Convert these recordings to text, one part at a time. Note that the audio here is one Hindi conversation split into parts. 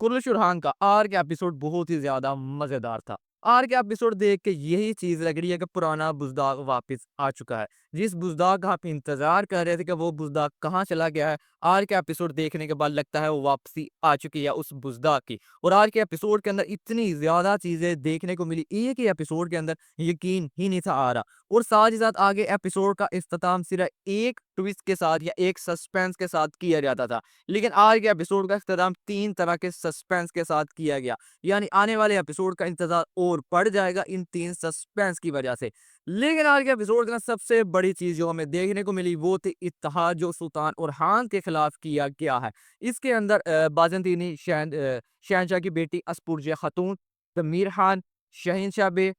कुर्रश खान का आर्क एपिसोड बहुत ही ज़्यादा मज़ेदार था। आर्क एपिसोड देख के यही चीज़ लग रही है कि पुराना बुज़दाग वापस आ चुका है। जिस बुज़दाग का आप इंतज़ार कर रहे थे कि वो बुज़दाग कहाँ चला गया है, आर्क एपिसोड देखने के बाद लगता है वो वापसी आ चुकी है उस बुज़दाग की। और आर्क के एपिसोड के अंदर इतनी ज़्यादा चीज़ें देखने को मिली, एक ही एपिसोड के अंदर यकीन ही नहीं था आ रहा। और साथ ही साथ आगे एपिसोड का इख्तिताम सिर्फ़ एक ट्विस्ट के साथ या एक सस्पेंस के साथ किया जाता था। लेकिन आज के एपिसोड का इख्तिताम 3 तरह के सस्पेंस के साथ किया गया। यानी आने वाले एपिसोड का इंतज़ार और बढ़ जाएगा इन 3 सस्पेंस की वजह से। लेकिन आज के एपिसोड का सबसे बड़ी चीज़ जो हमें देखने को मिली वो थी इत्तेहाद जो सुल्तान और खान के खिलाफ किया गया है। इसके अंदर बाज़ंतीनी शहनशाह की बेटी अस्पुरजह खातून, तमीर खान, शहनशाह बे,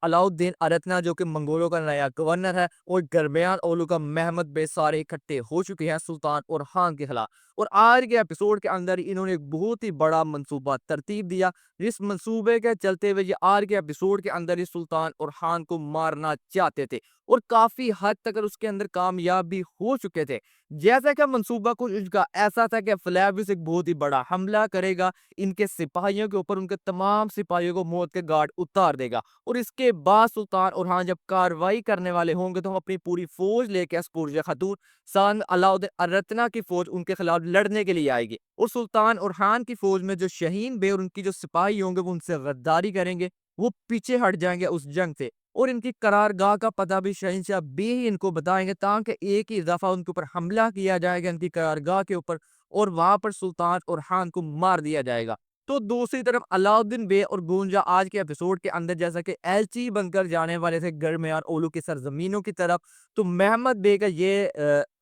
अलाउद्दीन अरतना जो कि मंगोलों का नया गवर्नर है और गरमियान ओलू का महमद बे सारे इकट्ठे हो चुके हैं सुल्तान और खान के खिलाफ। और आज के एपिसोड के अंदर इन्होंने एक बहुत ही बड़ा मंसूबा तरतीब दिया, जिस मंसूबे के चलते हुए ये आज के एपिसोड के अंदर ही सुल्तान और खान को मारना चाहते थे और काफी हद तक उसके अंदर कामयाब भी हो चुके थे। जैसा कि मंसूबा कुछ इनका ऐसा था कि फ्लैविस एक बहुत ही बड़ा हमला करेगा इनके सिपाहियों के ऊपर, उनके तमाम सिपाहियों को मौत के घाट उतार देगा और इसके बाद सुल्तान और खान जब कार्रवाई करने वाले होंगे तो हम अपनी पूरी फौज लेके अस्पुरजह खातून सान अलाउद्दीन अरतना की फौज उनके खिलाफ लड़ने के लिए आएगी और सुल्तान और खान की फौज में जो शहीन बे और उनकी जो सिपाही होंगे वो उनसे गद्दारी करेंगे, वो पीछे हट जाएंगे उस जंग से और इनकी करारगाह का पता भी शहंशाह बे ही इनको बताएंगे ताकि एक ही दफा उनके ऊपर हमला किया जाएगा इनकी करारगाह के ऊपर और वहां पर सुल्तान और खान को मार दिया जाएगा। तो दूसरी तरफ अलाउद्दीन बे और गूंजा आज के एपिसोड के अंदर जैसा कि एलची बनकर जाने वाले थे गरमियान ओलू की सरजमीनों की तरफ, तो महमद बे का ये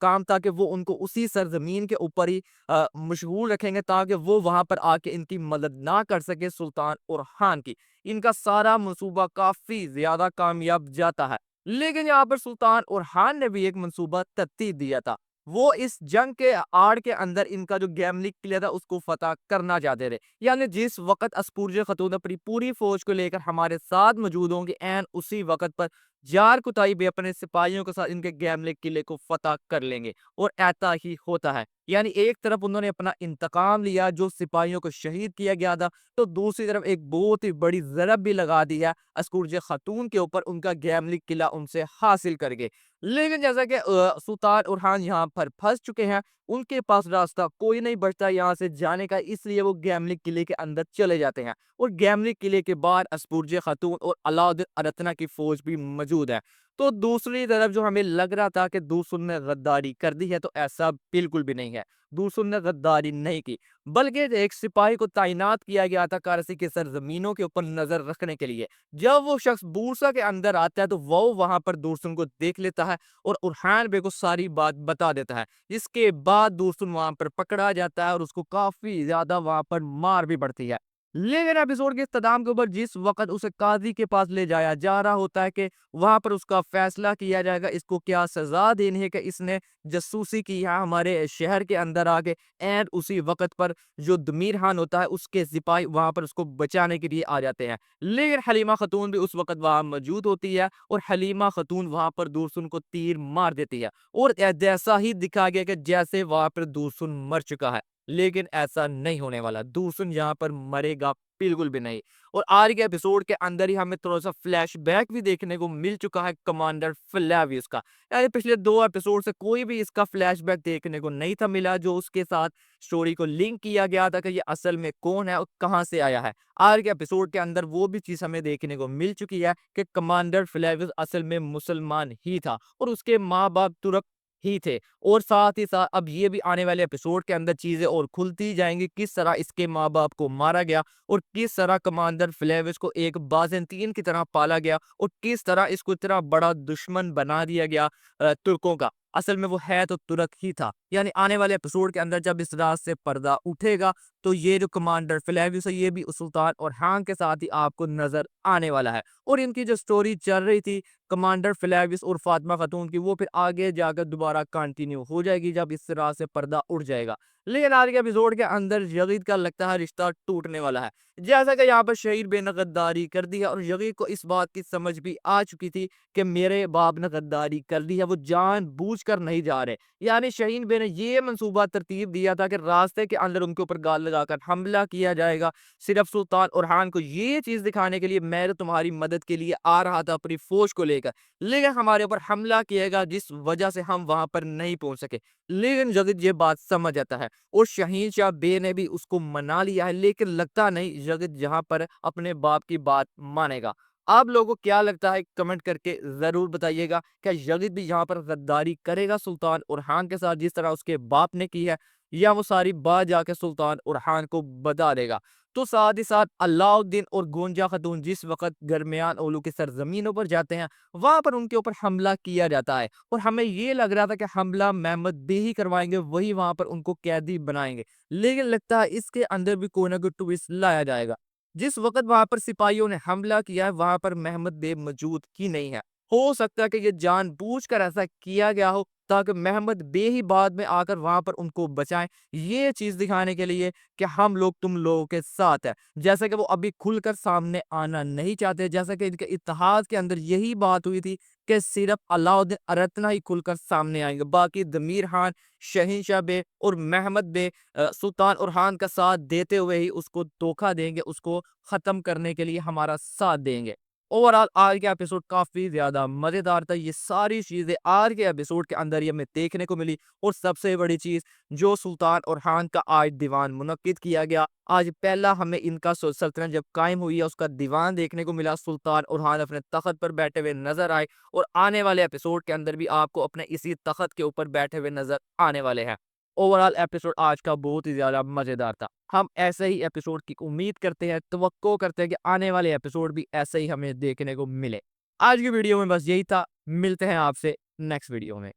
काम था कि वो उनको उसी सरजमीन के ऊपर ही मशगूल रखेंगे ताकि वो वहां पर आके इनकी मदद ना कर सके सुल्तान और खान की। इनका सारा मंसूबा काफी ज्यादा कामयाब जाता है। लेकिन यहाँ पर सुल्तान और खान ने भी एक मंसूबा तरतीब दिया था। वो इस जंग के आड़ के अंदर इनका जो गैमलिक किला था उसको फतह करना चाहते थे। यानी जिस वक्त अस्पुरजह खतून अपनी पूरी फौज को लेकर हमारे साथ मौजूद होंगे एन उसी वक्त पर जार कुताई भी अपने सिपाहियों के साथ इनके गैमलिक किले को फतह कर लेंगे और ऐसा ही होता है। यानी एक तरफ उन्होंने अपना इंतकाम लिया जो सिपाहियों को शहीद किया गया था, तो दूसरी तरफ एक बहुत ही बड़ी जरब भी लगा दी है अस्पुरजह खातून के ऊपर उनका गैमलिक किला उनसे हासिल करके। लेकिन जैसा कि सुल्तान और खान यहाँ पर फंस चुके हैं, उनके पास रास्ता कोई नहीं बचता यहाँ से जाने का, इसलिए वो गैमलिक किले के अंदर चले जाते हैं और गैमलिक किले के बाहर अस्पुरजह खातून और अलाउद्दीन अरतना की फौज भी मौजूद है। तो दूसरी तरफ जो हमें लग रहा था कि दूसरों ने गद्दारी कर दी है, तो ऐसा बिल्कुल भी नहीं है। दूसरों ने गद्दारी नहीं की, बल्कि एक सिपाही को तैनात किया गया था कारसी के सरजमीनों के ऊपर नजर रखने के लिए। जब वो शख्स बूरसा के अंदर आता है तो वो वहां पर दूसरों को देख लेता है और उरहान बे को सारी बात बता देता है। इसके बाद दूसरों वहां पर पकड़ा जाता है और उसको काफी ज्यादा वहां पर मार भी पड़ती है। लेकिन एपिसोड के इख्तिताम के ऊपर जिस वक्त उसे काजी के पास ले जाया जा रहा होता है कि वहां पर उसका फैसला किया जाएगा इसको क्या सजा देनी है कि इसने जासूसी की है हमारे शहर के अंदर आके, एंड उसी वक्त पर जो दमीर खान होता है उसके सिपाही वहां पर उसको बचाने के लिए आ जाते हैं। लेकिन हलीमा खतून भी उस वक्त वहां मौजूद होती है और हलीमा खतून वहां पर दूरसुन को तीर मार देती है और जैसा ही दिखा गया कि जैसे वहां पर दूरसुन मर चुका है। लेकिन ऐसा नहीं होने वाला, दूरसुन यहाँ पर मरेगा बिल्कुल भी नहीं। और आज के एपिसोड के अंदर ही हमें थोड़ा सा फ्लैशबैक भी देखने को मिल चुका है कमांडर फ्लेवियस का। यानी पिछले 2 एपिसोड से कोई भी इसका फ्लैशबैक देखने को नहीं था मिला जो उसके साथ स्टोरी को लिंक किया गया था कि ये असल में कौन है और कहां से आया है। आज के एपिसोड के अंदर वो भी चीज हमें देखने को मिल चुकी है कि कमांडर फ्लेवियस असल में मुसलमान ही था और उसके माँ बाप तुर्क ही थे। और साथ ही साथ अब ये भी आने वाले एपिसोड के अंदर चीजें और खुलती जाएंगी किस तरह इसके माँ बाप को मारा गया और किस तरह कमांडर फ्लेविस को एक बाजेंतीन की तरह पाला गया और किस तरह इसको इतना बड़ा दुश्मन बना दिया गया तुर्कों का। असल में वो है तो तुर्क ही था। यानी आने वाले एपिसोड के अंदर जब इस रात से पर्दा उठेगा तो ये जो कमांडर फ्लेविस है ये भी उस सुल्तान और हांग के साथ ही आपको नजर आने वाला है। और इनकी जो स्टोरी चल रही थी कमांडर फ्लेविस और फातिमा खातून की वो फिर आगे जाकर दोबारा कंटिन्यू हो जाएगी जब इस तरह से पर्दा उठ जाएगा। लेकिन आज के एपिसोड के अंदर यगीद का लगता है रिश्ता टूटने वाला है। जैसा कि यहाँ पर शहीद बे ने गद्दारी कर दी है और यगीद को इस बात की समझ भी आ चुकी थी कि मेरे बाप ने गद्दारी कर दी है, वो जान बूझ कर नहीं जा रहे। यानी शहीन बे ने ये मंसूबा तरतीब दिया था कि रास्ते के अंदर उनके ऊपर गाल लगाकर हमला किया जाएगा। सिर्फ सुल्तान ओरहान को ये चीज़ दिखाने के लिए मैं तो तुम्हारी मदद के लिए आ रहा था अपनी फ़ौज को लेकर, लेकिन हमारे ऊपर हमला किएगा जिस वजह से हम वहाँ पर नहीं पहुँच सके। लेकिन जगत ये बात समझ जाता है और शहीनशाह बे ने भी उसको मना लिया है, लेकिन लगता नहीं जगत यहाँ पर अपने बाप की बात मानेगा। आप लोगों को क्या लगता है कमेंट करके ज़रूर बताइएगा। क्या यज़िद भी यहाँ पर गद्दारी करेगा सुल्तान ओरहान के साथ जिस तरह उसके बाप ने की है, या वो सारी बात जाके सुल्तान ओरहान को बता देगा? तो साथ ही साथ अलाउद्दीन और गोंजा खातून जिस वक़्त दरमियान ओलू की सरज़मीनों पर जाते हैं, वहाँ पर उनके ऊपर हमला किया जाता है और हमें ये लग रहा था कि हमला मेहमद बे ही करवाएँगे, वही वहाँ पर उनको कैदी बनाएँगे। लेकिन लगता है इसके अंदर भी कोई ना कोई ट्विस्ट लाया जाएगा। जिस वक़्त वहाँ पर सिपाहियों ने हमला किया है, वहाँ पर मेहमद बेग मौजूद ही नहीं है। हो सकता है कि ये जानबूझकर ऐसा किया गया हो, ताकि मेहमद बे ही बाद में आकर वहाँ पर उनको बचाएँ। ये चीज़ दिखाने के लिए कि हम लोग तुम लोगों के साथ हैं। जैसा कि वो अभी खुलकर सामने आना नहीं चाहते, जैसा कि इनके इत्तेहाद के अंदर यही बात हुई थी कि सिर्फ़ अलाउद्दीन अरतना ही खुलकर सामने आएँगे। बाकी दमीर खान, शहीनशाह बे और मेहमद बे सुल्तान ओरहान का साथ देते हुए ही उसको धोखा देंगे, उसको ख़त्म करने के लिए हमारा साथ देंगे। ओवरऑल आज का एपिसोड काफ़ी ज़्यादा मज़ेदार था। ये सारी चीज़ें आज के एपिसोड के अंदर ही हमें देखने को मिली और सबसे बड़ी चीज़ जो सुल्तान ओरहान का आज दीवान मुनक्किद किया गया। आज पहला हमें इनका सल्तनत जब कायम हुई है उसका दीवान देखने को मिला। सुल्तान ओरहान अपने तख़्त पर बैठे हुए नज़र आए और आने वाले एपिसोड के अंदर भी आपको अपने इसी तख़्त के ऊपर बैठे हुए नज़र आने वाले हैं। ओवरऑल एपिसोड आज का बहुत ही ज़्यादा मज़ेदार था। हम ऐसे ही एपिसोड की उम्मीद करते हैं, तवक्को करते हैं कि आने वाले एपिसोड भी ऐसे ही हमें देखने को मिले। आज की वीडियो में बस यही था। मिलते हैं आपसे नेक्स्ट वीडियो में।